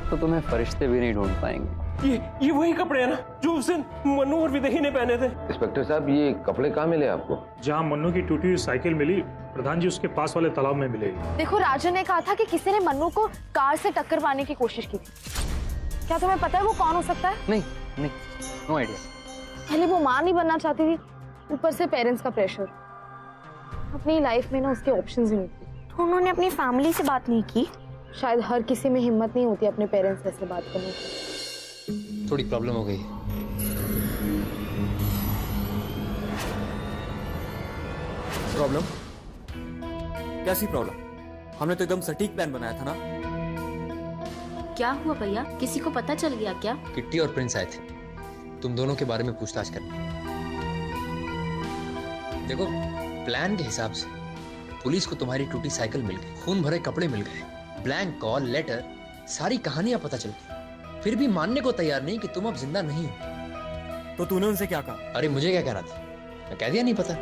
तो तुम्हें फरिश्ते भी नहीं ढूंढ पाएंगे। ये वही कपड़े हैं ना जो उस दिन मन्नू और विदेही ने पहने थे? इंस्पेक्टर साहब, ये कपड़े कहाँ मिले आपको? जहाँ मन्नू की टूटी हुई साइकिल मिली, प्रधान जी उसके पास वाले तालाब में मिले। देखो, राजन ने कहा था कि किसी ने मन्नू को कार से टक्कर मारने की कोशिश की थी। क्या तुम्हें पता है वो कौन हो सकता है? नहीं, नो आइडिया। पहले वो मां नहीं बनना चाहती थी, ऊपर से पेरेंट्स का प्रेशर। अपनी लाइफ में ना उसके ऑप्शंस ही नहीं थे। तो उन्होंने अपनी फैमिली से बात नहीं की? शायद हर किसी में हिम्मत नहीं होती अपने पेरेंट्स से बात करने की। थोड़ी प्रॉब्लम हो गई। प्रॉब्लम? कैसी प्रॉब्लम? हमने तो एकदम सटीक प्लान बनाया था ना। क्या हुआ भैया, किसी को पता चल गया क्या? किट्टी और प्रिंस आए थे तुम दोनों के बारे में पूछताछ करने। देखो, प्लान के हिसाब से पुलिस को तुम्हारी टूटी साइकिल मिल गई, खून भरे कपड़े मिल गए, ब्लैंक कॉल लेटर, सारी कहानियां पता चल गई। फिर भी मानने को तैयार नहीं कि तुम अब जिंदा नहीं हो। तो तूने उनसे क्या कहा? अरे मुझे क्या कहना था, मैं कह दिया नहीं पता।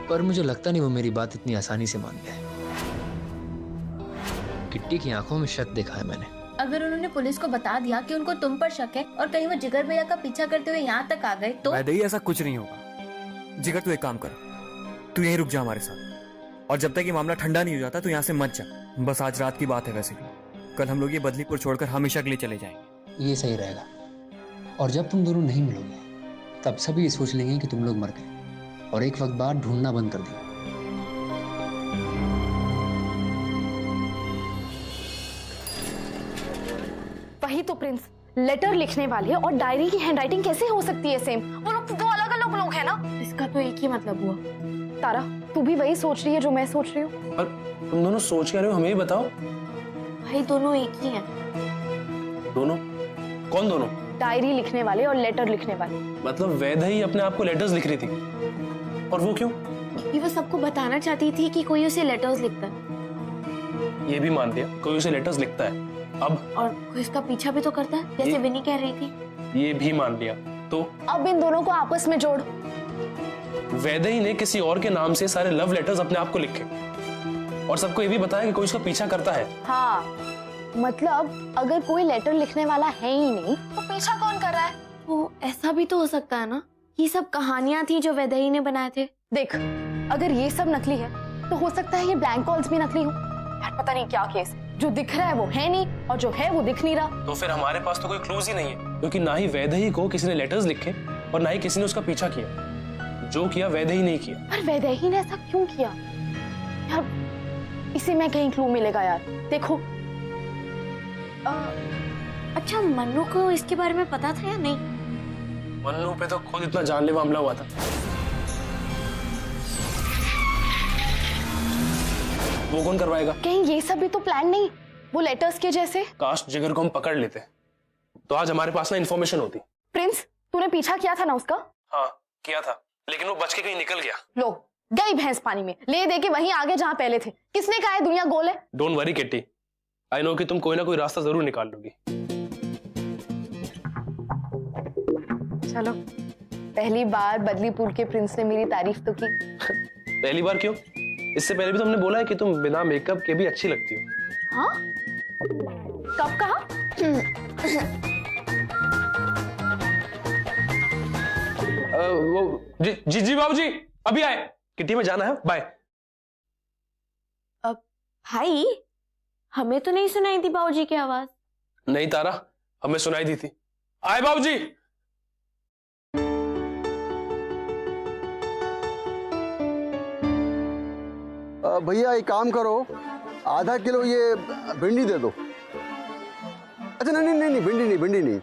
पर मुझे लगता नहीं वो मेरी बात इतनी आसानी से मान गए। किट्टी की आंखों में शक देखा है मैंने। अगर उन्होंने पुलिस को बता दिया कि उनको तुम पर शक है और कहीं वो जिगर भैया का पीछा करते हुए यहाँ तक आ गए तो? वैदेही, ऐसा कुछ नहीं होगा। जिगर, तू एक काम कर, तू यहीं रुक जा हमारे साथ, और जब तक ये मामला ठंडा नहीं हो जाता तो यहाँ से मत जा। बस आज रात की बात है, वैसे भी कल हम लोग ये बदलीपुर छोड़कर हमेशा के लिए चले जाएंगे। ये सही रहेगा। और जब तुम दोनों नहीं मिलोगे तब सभी ये सोच लेंगे कि तुम लोग मर गए और एक वक्त बाद ढूंढना बंद कर दिया। वही तो प्रिंस, लेटर लिखने वाले और डायरी की हैंडराइटिंग कैसे हो सकती है सेम? वो लोग तो दो अलग अलग लोग हैं ना। इसका तो एक ही मतलब हुआ। तारा, तू भी वही सोच रही है जो मैं सोच रही हूँ? और तुम दोनों सोच क्या रहे हो, हमें भी बताओ। भाई दोनों एक ही हैं। दोनों? कौन दोनों? डायरी लिखने वाले और लेटर लिखने वाले। मतलब वैदेही अपने आप को लेटर्स लिख रही थी, और वो क्यों? वो सबको बताना चाहती थी कि कोई उसे लेटर्स लिखता है। ये भी मान लिया कोई उसे लेटर्स लिखता है, अब? और कोई इसका पीछा भी तो करता है, जैसे विनी कह रही थी। ये भी मान लिया, तो अब इन दोनों को आपस में जोड़। वैदेही ने किसी और के नाम से सारे लव लेटर्स अपने आप को लिखे और सबको ये भी बताया कि कोई उसका पीछा करता है। हाँ, मतलब अगर कोई लेटर लिखने वाला है ही नहीं तो पीछा कौन कर रहा है? वो ऐसा भी तो हो सकता है ना, ये सब कहानियां थी जो वैदेही ने बनाए थे। देख, अगर ये सब नकली है तो हो सकता है ये ब्लैंक कॉल्स भी नकली हो। यार पता नहीं क्या केस, जो दिख रहा है वो है नहीं और जो है वो दिख नहीं रहा। तो फिर हमारे पास तो कोई क्लूज ही नहीं है, क्योंकि ना ही वैदेही को किसी ने लेटर्स लिखे और ना ही किसी ने उसका पीछा किया। जो किया वैदेही नहीं किया। पर वैदेही ने ऐसा क्यों किया यार? इसी में कहीं क्लू मिलेगा यार। देखो, अच्छा, मन्नू को इसके बारे में पता था या नहीं? मन्नू पे तो खुद इतना जानलेवा हमला हुआ था। वो कौन करवाएगा? कहीं ये सब भी तो प्लान नहीं, वो लेटर्स के जैसे? काश जिगर को हम पकड़ लेते तो आज हमारे पास ना इन्फॉर्मेशन होती। प्रिंस, तूने पीछा किया था ना उसका? हाँ किया था, लेकिन वो बच के कहीं निकल गया। लो, गई भैंस पानी में, ले दे के वहीं आगे जहां पहले थे। किसने कहा है दुनिया गोल है? Don't worry kitty, I know कि तुम कोई ना कोई रास्ता जरूर निकाल लोगी। चलो, पहली बार बदलीपुर के प्रिंस ने मेरी तारीफ तो की। पहली बार क्यों? इससे पहले भी तो हमने बोला है कि तुम बिना मेकअप के भी अच्छी लगती हो। हाँ? कब कहा? वो जी बाबूजी अभी आए, किट्टी में जाना है, बाय। भाई, हमें तो नहीं सुनाई थी बाबूजी की आवाज। नहीं तारा, हमें सुनाई दी थी। आए बाबूजी। भैया एक काम करो, आधा किलो ये भिंडी दे दो। अच्छा नहीं, भिंडी नहीं,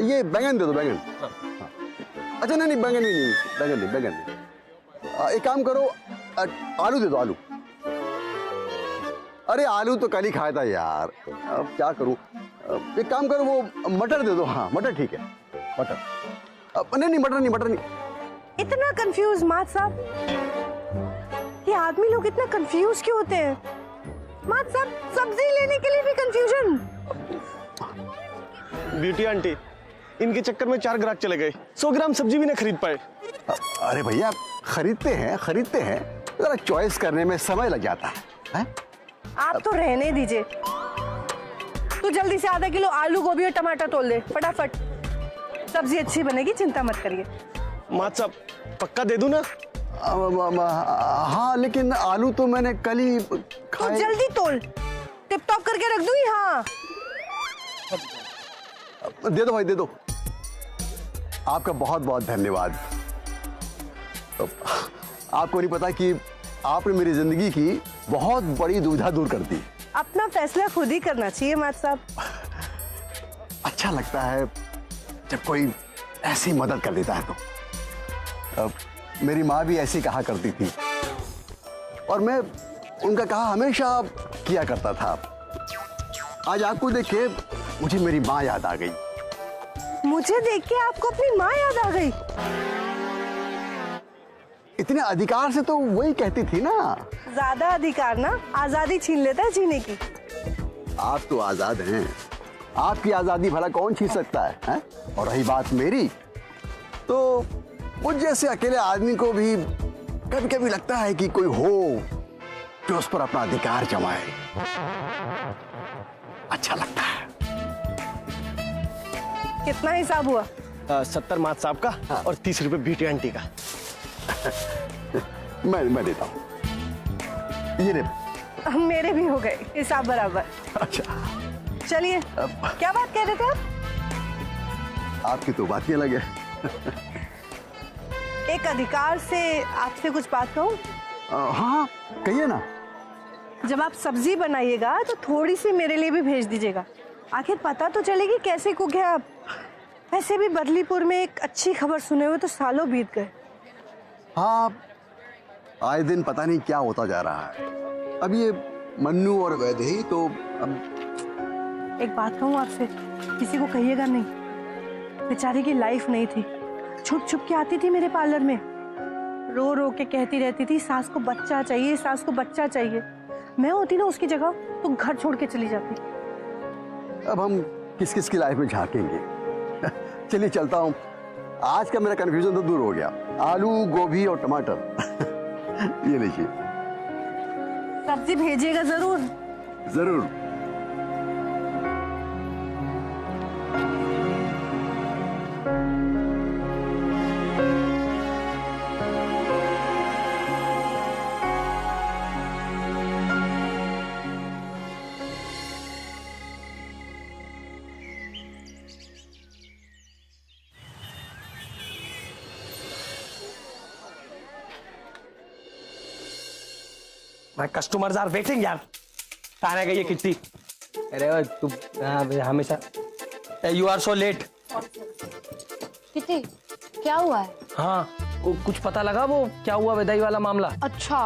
ये बैंगन दे दो, बैंगन। अच्छा नहीं, बैंगन नहीं। एक काम करो, आलू दे दो, आलू। अरे आलू तो कल ही खाया था यार, अब क्या करूं। एक काम करो, वो मटर दे दो। हाँ मटर ठीक है, मटर। नहीं, मटर नहीं। इतना कंफ्यूज मात साहब, ये आदमी लोग इतना कंफ्यूज क्यों होते हैं? मात साहब, सब्जी लेने के लिए भी कंफ्यूजन। ब्यूटी आंटी, इनके चक्कर में 4 ग्राहक चले गए, 100 ग्राम सब्जी भी ना खरीद पाए। अरे भैया, खरीदते हैं, जरा चॉइस करने में समय लग जाता है? आप तो रहने दीजिए, तू जल्दी से आधा किलो आलू, गोभी और टमाटर तोल दे फटाफट। सब्जी अच्छी बनेगी, चिंता मत करिए। मात साहब पक्का दे दूं ना? हाँ, लेकिन आलू तो मैंने कल ही तू खाए। जल्दी तोल, टिप टॉप करके रख दूं यहाँ। दे दो भाई, दे दो। आपका बहुत बहुत धन्यवाद। आपको नहीं पता कि आपने मेरी जिंदगी की बहुत बड़ी दुविधा दूर कर दी। अपना फैसला खुद ही करना चाहिए मात साहब। अच्छा लगता है जब कोई ऐसी मदद कर देता है तो। मेरी माँ भी ऐसी कहा करती थी और मैं उनका कहा हमेशा किया करता था। आज आपको देख के मुझे मेरी माँ याद आ गई। मुझे देख के आपको अपनी माँ याद आ गई? इतने अधिकार से तो वही कहती थी ना। ज्यादा अधिकार ना आजादी छीन लेता है जीने की। आप तो आजाद हैं, आपकी आजादी भला कौन छीन सकता है, हैं? और रही बात मेरी, तो मुझ जैसे अकेले आदमी को भी कभी कभी लगता है कि कोई हो जो उस पर अपना अधिकार जमाए। अच्छा लगता है। कितना हिसाब हुआ? 70 मात साहब का और 30 रुपए बीटी आंटी का। मैं देता हूँ। ये ले। मेरे भी हो गए हिसाब बराबर। अच्छा चलिए, क्या बात कह रहे थे आप? आपकी तो बात ही अलग है। एक अधिकार से आपसे कुछ बात कहूँ? हाँ कहिए ना। जब आप सब्जी बनाइएगा तो थोड़ी सी मेरे लिए भी भेज दीजिएगा। आखिर पता तो चलेगी कैसे कुक है आप। वैसे भी बदलीपुर में एक अच्छी खबर सुने हुए तो सालों बीत गए। हाँ, आए दिन पता नहीं क्या होता जा रहा है। अब ये मन्नू और वैदेही तो अब। एक बात कहूँ आपसे, किसी को कहिएगा नहीं। बेचारी की लाइफ नहीं थी, छुप छुप के आती थी मेरे पार्लर में, रो रो के कहती रहती थी सास को बच्चा चाहिए, सास को बच्चा चाहिए। मैं होती ना उसकी जगह तो घर छोड़ के चली जाती। अब हम किस किस की लाइफ में झांकेंगे। चलिए चलता हूँ, आज का मेरा कंफ्यूजन तो दूर हो गया। आलू, गोभी और टमाटर ये लीजिए। सब्जी भेजिएगा जरूर। जरूर। माय कस्टमर्स आर वेटिंग यार। आने गई है किट्टी। अरे तू हमेशा you are so late. Kitty, क्या हुआ है? हाँ, कुछ पता लगा वो क्या हुआ विदाई वाला मामला? अच्छा,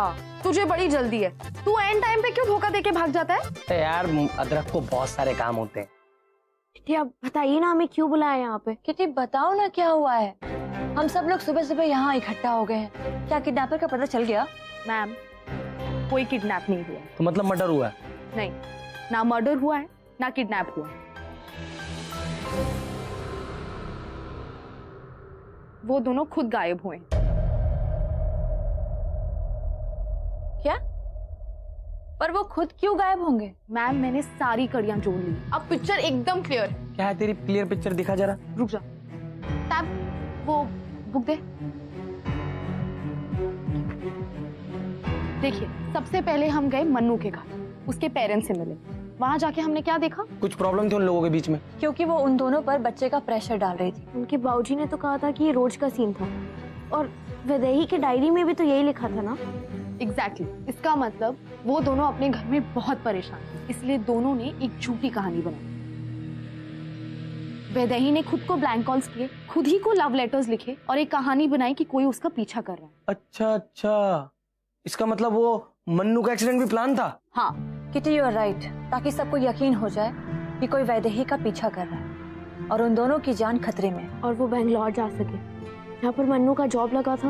तुझे बड़ी जल्दी है। तू एंड टाइम पे क्यों धोखा देके भाग जाता है? यार अदरक को बहुत सारे काम होते हैं। किटी आप बताइए ना, हमें क्यों बुलाया यहाँ पे? किटी बताओ ना क्या हुआ है। हम सब लोग सुबह सुबह यहाँ इकट्ठा हो गए हैं। क्या किडनैपर का पता चल गया? मैम, कोई किडनैप नहीं हुआ। तो मतलब मर्डर हुआ है? नहीं, ना मर्डर हुआ है ना किडनैप हुआ। वो दोनों खुद गायब हुए। क्या? पर वो खुद क्यों गायब होंगे? मैम, मैंने सारी कड़ियां जोड़ ली। अब पिक्चर एकदम क्लियर है। क्या है तेरी क्लियर पिक्चर? दिखा जरा। रुक जा, टैब वो बुक दे। देखिए, सबसे पहले हम गए मन्नू के घर, उसके पेरेंट्स से मिले। वहां जाके हमने क्या देखा? कुछ प्रॉब्लम थी उन लोगों के बीच में, क्योंकि वो उन दोनों पर बच्चे का प्रेशर डाल रही थी। उनके बाबूजी ने तो कहा था कि ये रोज का सीन था, और वैदेही के डायरी में भी तो यही लिखा था ना। एग्जैक्टली। इसका मतलब वो दोनों अपने घर में बहुत परेशान थे, इसलिए दोनों ने एक झूठी कहानी बनाई। वैदेही ने खुद को ब्लैंक कॉल्स किए, खुद ही को लव लेटर्स लिखे और एक कहानी बनाई कि कोई उसका पीछा कर रहा है। अच्छा अच्छा, इसका मतलब वो मन्नू का एक्सीडेंट भी प्लान था? हाँ किटी यू आर राइट, ताकि सबको यकीन हो जाए कि कोई वैदेही का पीछा कर रहा है और उन दोनों की जान खतरे में। और वो बेंगलोर जा सके, यहाँ पर मन्नू का जॉब लगा था।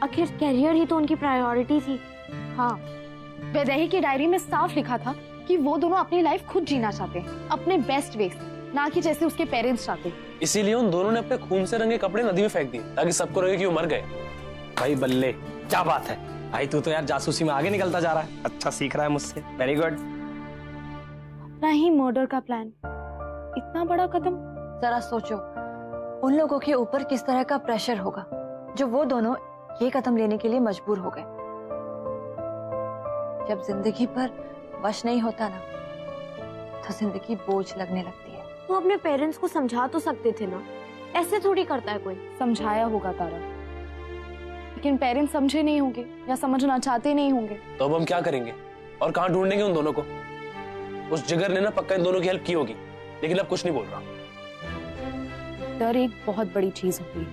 आखिर कैरियर ही तो उनकी प्रायोरिटी थी। हाँ, वैदेही की डायरी में साफ लिखा था कि वो दोनों अपनी लाइफ खुद जीना चाहते हैं, अपने बेस्ट वे से, ना कि जैसे उसके पेरेंट्स चाहते हैं। इसीलिए उन दोनों ने अपने खून से रंगे कपड़े नदी में फेंक दिए ताकि सबको लगे कि वो मर गए। भाई बल्ले, क्या बात है भाई, तू तो यार जासूसी में आगे निकलता जा रहा है। अच्छा सीख रहा है मुझसे, वेरी गुड। अपना ही मर्डर का प्लान, इतना बड़ा कदम। जरा सोचो उन लोगों के ऊपर किस तरह का प्रेशर होगा जो वो दोनों ये कदम लेने के लिए मजबूर हो गए। जब जिंदगी पर वश नहीं होता ना तो जिंदगी बोझ लगने लगती है। वो अपने पेरेंट्स को समझा तो सकते थे ना, ऐसे थोड़ी करता है कोई। समझाया होगा तारा, लेकिन पेरेंट्स समझे नहीं होंगे या समझना चाहते नहीं होंगे। तो अब हम क्या करेंगे और कहाँ ढूंढेंगे उन दोनों को? उस जिगर ने ना पक्का इन दोनों की हेल्प की होगी, लेकिन अब कुछ नहीं बोल रहा। डर एक बहुत बड़ी चीज होती है।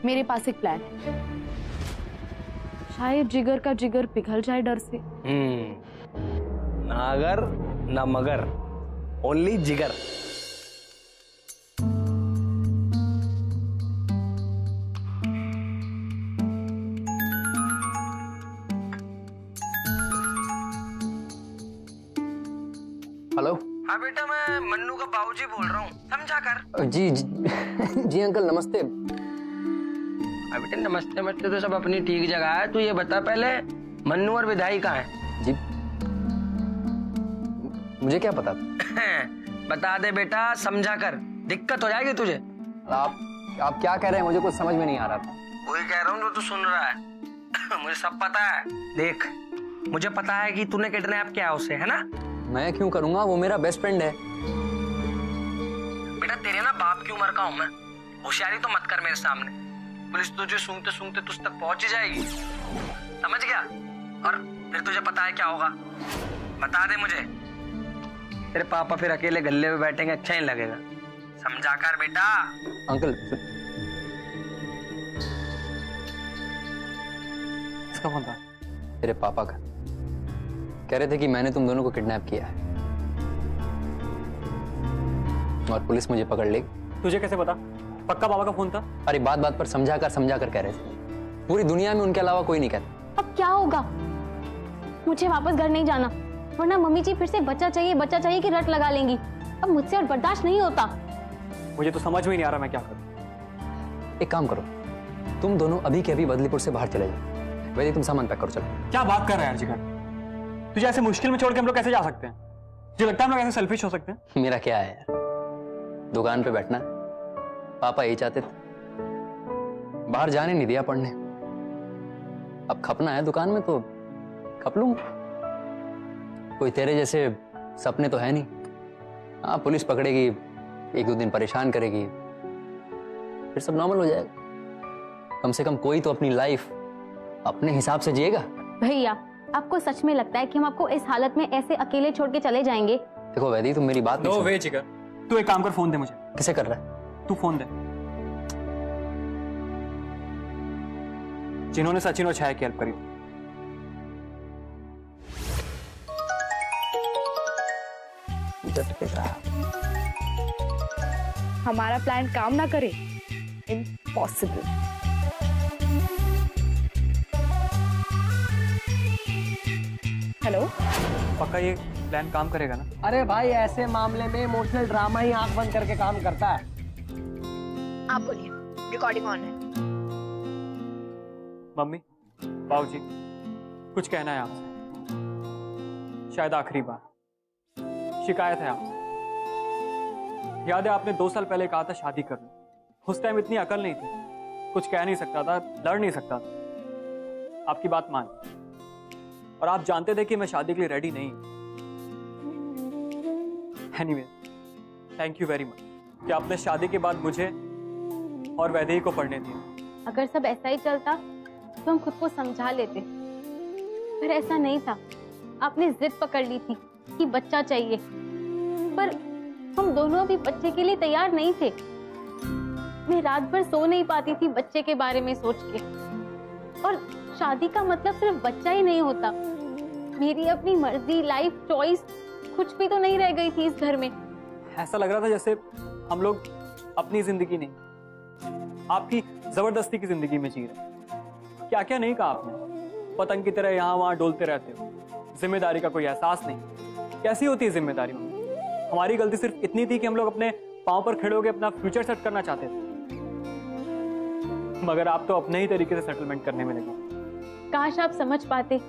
मेरे पास एक प्लान है, शायद जिगर का जिगर पिघल जाए डर से। ना अगर ना मगर, ओनली जिगर। हेलो। हाँ बेटा, मैं मन्नू का बाबूजी बोल रहा हूँ, समझा कर। जी जी अंकल नमस्ते। हाँ बेटा, नमस्ते नमस्ते तो सब अपनी ठीक जगह है। तू ये बता पहले, मन्नू और विधाई कहाँ है? जी मुझे क्या पता? बता दे बेटा, समझा कर, दिक्कत हो जाएगी तुझे। आप क्या कह रहे हैं? मुझे कुछ समझ में नहीं आ रहा था। वही कह रहा हूँ जो तू सुन रहा है। मुझे सब पता है। देख, मुझे पता है कि तूने किडनैप किया उसे, है ना? मैं क्यों करूंगा? वो मेरा बेस्ट फ्रेंड है। बेटा तेरे ना बाप की उम्र का हूं मैं, होशियारी तो मत कर मेरे सामने। पुलिस तुझे सूंघते सूंघते तुझ तक पहुंच ही जाएगी, समझ गया? और फिर तुझे पता है क्या होगा? बता दे मुझे। तेरे पापा फिर अकेले गल्ले में बैठेंगे, अच्छा नहीं लगेगा। समझा कर बेटा। अंकल किसका फोन था? तेरे पापा का। कह रहे थे कि मैंने तुम दोनों को किडनैप किया है और पुलिस मुझे पकड़ लेगी। तुझे कैसे पता? पक्का पापा का फोन था? अरे बात बात पर समझा कर कह रहे थे। पूरी दुनिया में उनके अलावा कोई नहीं कहता। अब क्या होगा? मुझे वापस घर नहीं जाना, वरना मम्मी जी फिर से बच्चा चाहिए कि रट लगा लेंगी। अब मुझसे और बर्दाश्त नहीं होता। मुझे तो समझ में नहीं आ रहा मैं क्या करूं। एक काम करो, तुम दोनों अभी के अभी बदलीपुर से बाहर चले जाओ। वैसे तुम सामान पैक करो, चलो। क्या बात कर रहा है यार जिगर? तुझे ऐसे मुश्किल में छोड़ के हम लोग कैसे जा सकते हैं? तुझे लगता है हम लोग ऐसे सेल्फिश हो सकते हैं? मेरा क्या है यार, दुकान पे बैठना। पापा यही चाहते थे, बाहर जाने नहीं दिया पढ़ने। अब खपना है दुकान में तो खप लूंगा। कोई तेरे जैसे सपने तो है नहीं। हाँ, पुलिस पकड़ेगी, एक दो दिन परेशान करेगी, फिर सब नॉर्मल हो जाएगा। कम से कम कोई तो अपनी लाइफ अपने हिसाब से जिएगा। भैया, आपको सच में लगता है कि हम आपको इस हालत में ऐसे अकेले छोड़ के चले जाएंगे? देखो वैदी, तुम मेरी बात नहीं वे जिगर, तू एक काम कर, फोन दे मुझे। किसे कर रहा है? तू फोन दे। जिन्होंने सचिन और छाया की हेल्प करी। हमारा प्लान काम ना करे, इम्पॉसिबल। हेलो, पक्का ये प्लान काम करेगा ना? अरे भाई, ऐसे मामले में इमोशनल ड्रामा ही आंख बंद करके काम करता है। आप बोलिए, रिकॉर्डिंग ऑन है। मम्मी, बाबूजी, कुछ कहना है आपसे, शायद आखिरी बार। शिकायत है आपसे। याद है आपने 2 साल पहले कहा था शादी कर लो। उस टाइम इतनी अकल नहीं थी, कुछ कह नहीं सकता था, लड़ नहीं सकता था। आपकी बात मान, और आप जानते थे कि मैं शादी के लिए रेडी नहीं। Anyway, thank you very much कि आपने शादी के बाद मुझे और वैदेही को पढ़ने दिया। अगर सब ऐसा ही चलता तो हम खुद को समझा लेते, पर ऐसा नहीं था। आपने जिद पकड़ ली थी कि बच्चा चाहिए, पर हम दोनों अभी बच्चे के लिए तैयार नहीं थे। मैं रात भर सो नहीं पाती थी बच्चे के बारे में सोच के। और शादी का मतलब सिर्फ बच्चा ही नहीं होता, मेरी अपनी मर्जी, लाइफ चॉइस कुछ भी तो नहीं रह गई थी इस घर में। ऐसा लग रहा था जैसे हम लोग अपनी जिंदगी नहीं, आपकी जबरदस्ती की जिंदगी में जी रहे। क्या क्या नहीं कहा आपने, पतंग की तरह यहाँ वहां डोलते रहते हो, जिम्मेदारी का कोई एहसास नहीं। कैसी होती है जिम्मेदारी? हमारी गलती सिर्फ इतनी थी कि हम लोग अपने पांव पर खड़े होकर अपना फ्यूचर सेट करना चाहते थे, मगर आप तो अपने ही तरीके से सेटलमेंट करने में लगे। काश आप समझ पाते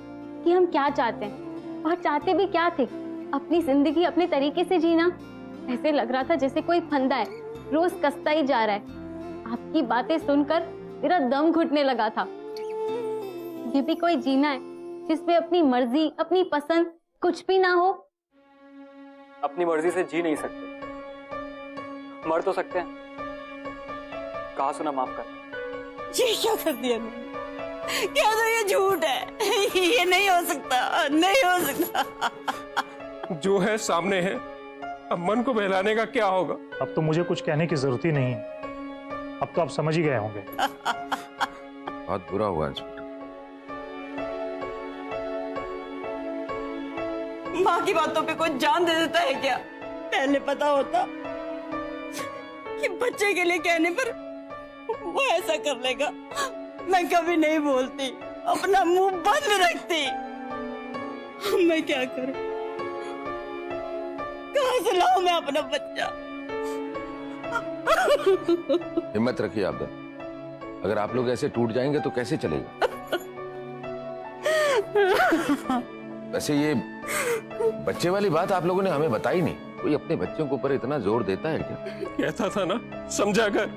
कि हम क्या चाहते हैं और चाहते भी क्या थे। अपनी जिंदगी अपने तरीके से जीना। ऐसे लग रहा था जैसे कोई फंदा है, रोज कसता ही जा रहा है। आपकी बातें सुनकर मेरा दम घुटने लगा था। ये भी कोई जीना है जिसमें अपनी मर्जी, अपनी पसंद कुछ भी ना हो? अपनी मर्जी से जी नहीं सकते, मर तो सकते हैं। कहा सुना माफ कर। ये क्या कर दिया मैंने? क्या तो ये झूठ है, ये नहीं हो सकता, नहीं हो सकता। जो है सामने है, अब मन को बहलाने का क्या होगा? अब तो मुझे कुछ कहने की जरूरत ही नहीं है। अब तो आप समझ ही गए होंगे। बहुत बुरा हुआ इंस्पेक्टर। माँ की बातों पे कोई जान दे देता है क्या? पहले पता होता कि बच्चे के लिए कहने पर वो ऐसा कर लेगा, मैं कभी नहीं बोलती, अपना मुंह बंद रखती। मैं क्या करूं? कहां से लाऊं मैं अपना बच्चा? हिम्मत रखिए आप। अगर आप लोग ऐसे टूट जाएंगे तो कैसे चलेगा? वैसे ये बच्चे वाली बात आप लोगों ने हमें बताई नहीं। कोई अपने बच्चों के ऊपर इतना जोर देता है क्या? कहता था ना, समझा कर,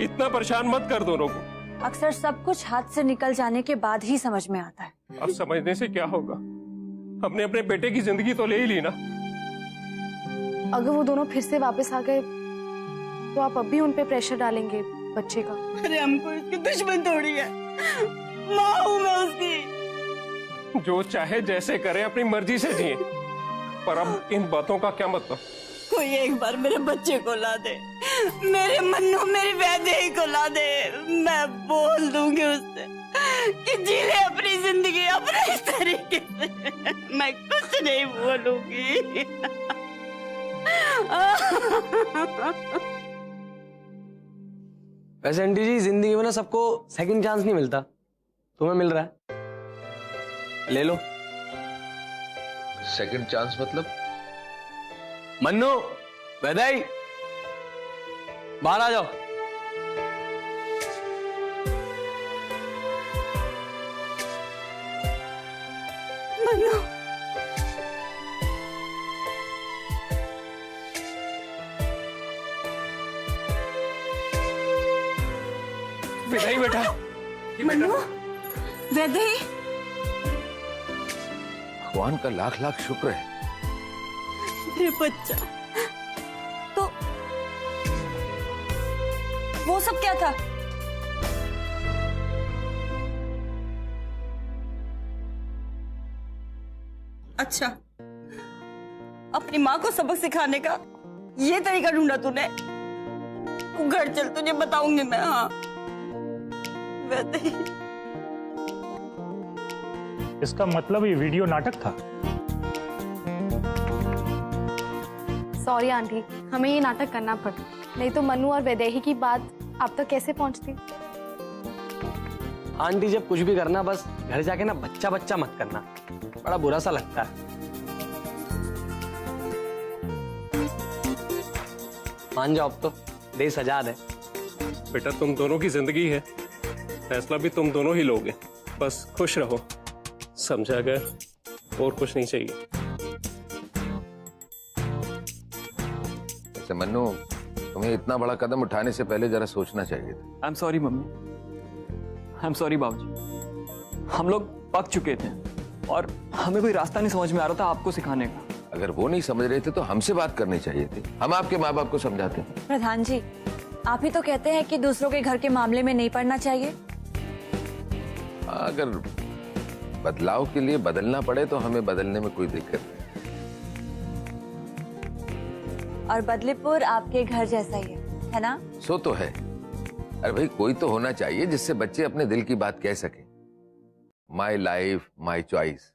इतना परेशान मत कर दोनों को। अक्सर सब कुछ हाथ से निकल जाने के बाद ही समझ में आता है। अब समझने से क्या होगा? हमने अपने बेटे की जिंदगी तो ले ही ली ना। अगर वो दोनों फिर से वापस आ गए तो आप अब भी उन पे प्रेशर डालेंगे बच्चे का? अरे हमको इसकी दुश्मन थोड़ी है, माँ हूँ मैं उसकी। जो चाहे जैसे करे, अपनी मर्जी से जिए। पर अब इन बातों का क्या मतलब? कोई एक बार मेरे बच्चे को ला दे, मेरे मन्नू, मेरी वैदेही को ला दे, मैं बोल दूंगी उससे कि जी ले अपनी जिंदगी अपने तरीके से। मैं कुछ नहीं बोलूंगी। वैसे आंटी जी, जिंदगी में ना सबको सेकंड चांस नहीं मिलता, तुम्हें मिल रहा है, ले लो। सेकंड चांस मतलब? मन्नू, वैदेही, बाहर आ जाओ। मन्नू, विदाई बेटा। मन्नू, वैदेही, भगवान का लाख लाख शुक्र है। मेरे बच्चा। तो वो सब क्या था? अच्छा, अपनी माँ को सबक सिखाने का ये तरीका ढूंढा तूने? तू घर चल, तुझे बताऊंगी मैं। हाँ वैदेही, इसका मतलब ये वीडियो नाटक था? सॉरी आंटी, हमें ये नाटक करना पड़ा, नहीं तो मन्नू और वैदेही की बात आप तक कैसे पहुंचती? आंटी, जब कुछ भी करना बस घर जाके ना बच्चा बच्चा मत करना, बड़ा बुरा सा लगता है। मान जाओ, अब तो देश आजाद है। बेटा, तुम दोनों की जिंदगी है, फैसला भी तुम दोनों ही लोगे। बस खुश रहो, समझा गया? और कुछ नहीं चाहिए। ऐसे मन्नू, तुम्हें इतना बड़ा कदम उठाने से पहले जरा सोचना चाहिए था। I am sorry mummy, I am sorry बाबूजी। हम लोग पक चुके थे और हमें कोई रास्ता नहीं समझ में आ रहा था आपको सिखाने का। अगर वो नहीं समझ रहे थे तो हमसे बात करनी चाहिए थी, हम आपके माँ बाप को समझाते। प्रधान जी, आप ही तो कहते हैं कि दूसरों के घर के मामले में नहीं पड़ना चाहिए। अगर बदलाव के लिए बदलना पड़े तो हमें बदलने में कोई दिक्कत नहीं। और बदलीपुर आपके घर जैसा ही है ना? सो तो है। अरे भाई, कोई तो होना चाहिए जिससे बच्चे अपने दिल की बात कह सके। My life my choice.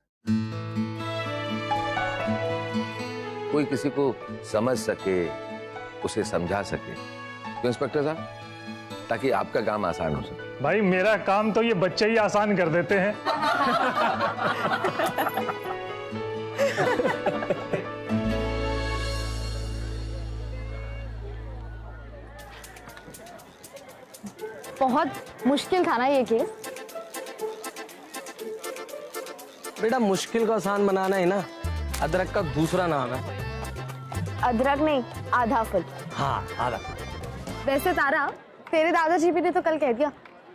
कोई किसी को समझ सके, उसे समझा सके। तो इंस्पेक्टर साहब, ताकि आपका काम आसान हो सके। भाई, मेरा काम तो ये बच्चे ही आसान कर देते हैं। बहुत मुश्किल था ना ये केस? बेटा, मुश्किल को आसान बनाना है ना अदरक का दूसरा नाम है। अदरक नहीं, आधा फल। हाँ आधा। वैसे तारा, तेरे दादाजी भी ने तो कल कह दिया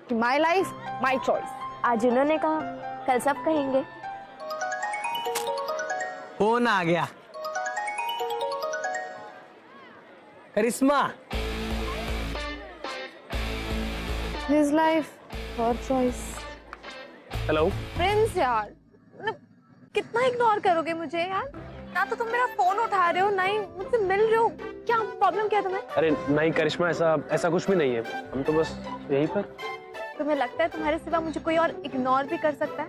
कि माई लाइफ माई चॉइस। आज उन्होंने कहा, कल सब कहेंगे। फोन आ गया। करिश्मा। His life, her choice. Hello. Prince यार, मतलब कितना इग्नोर करोगे मुझे यार? ना तो तुम मेरा फोन उठा रहे हो, ना ही मुझसे मिल रहे हो। क्या प्रॉब्लम क्या है तुम्हें? अरे नहीं करिश्मा, ऐसा कुछ भी नहीं है, हम तो बस यहीं पर। तुम्हें लगता है तुम्हारे सिवा मुझे कोई और इग्नोर भी कर सकता है?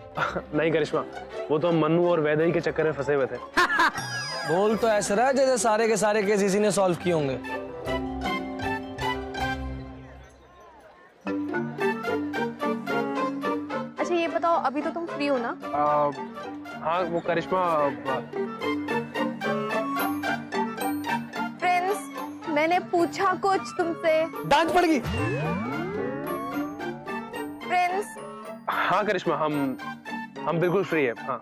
नहीं करिश्मा, वो तो हम मन्नू और वैदेही के चक्कर में फंसे हुए थे। बोल तो ऐसा रहा जैसे सारे के सारे केस इसी ने सॉल्व किए होंगे। अच्छा ये बताओ, अभी तो तुम फ्री हो ना? हाँ वो करिश्मा, प्रिंस, मैंने पूछा कुछ तुमसे। डांट पड़ गई। प्रिंस। हाँ करिश्मा, हम बिल्कुल फ्री है। हाँ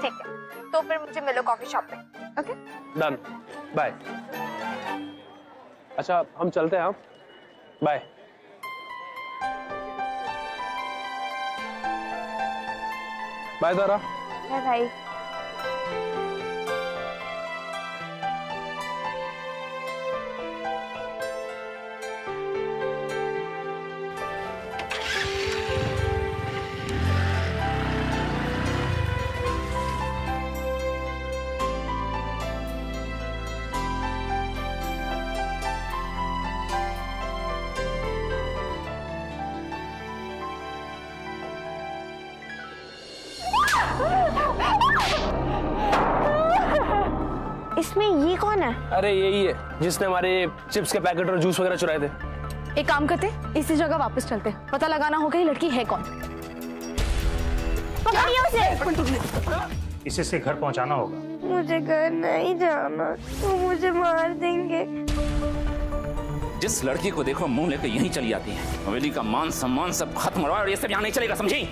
ठीक है, तो फिर मुझे मिलो कॉफी शॉप पे। Okay done, bye. अच्छा हम चलते हैं। हाँ बाय। बाय तारा। बाय भाई। इसमें ये कौन है? अरे यही है जिसने हमारे चिप्स के पैकेट और जूस वगैरह चुराए थे। एक काम करते, इसी जगह वापस चलते, पता लगाना होगा ये लड़की है कौन। पकड़िए उसे। इसे से घर पहुंचाना होगा। मुझे घर नहीं जाना, तो मुझे मार देंगे। जिस लड़की को देखो मुंह लेकर यहीं चली जाती है। हवेली का मान सम्मान सब खत्म हो रहा है और ये सब यहाँ नहीं चलेगा, समझी?